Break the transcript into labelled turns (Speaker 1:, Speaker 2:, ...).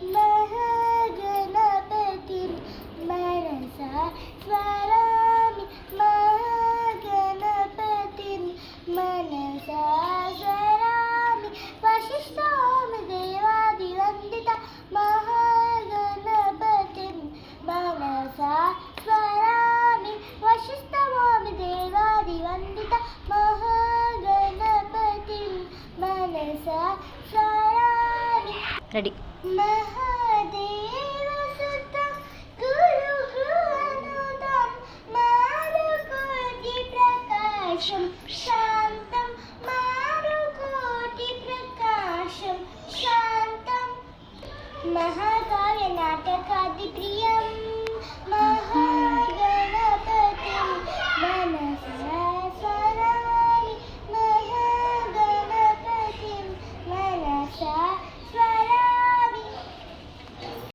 Speaker 1: महागणपतिं मनसा स्मरामि महागणपतिं मनसा स्मरामि वसिष्ठामि देवादिवन्दित महागणपतिं मनसा स्मरामि वसिष्ठवामि देवादिवन्दित महागणपतिं मनसा स्मरामि
Speaker 2: రెడీ
Speaker 1: महादेवसुतं गुरुगृहनुतं मारुकोटिप्रकाशं शान्तं मारुकोटिप्रकाशं शान्तं महाकाव्यनाटकादिप्रियं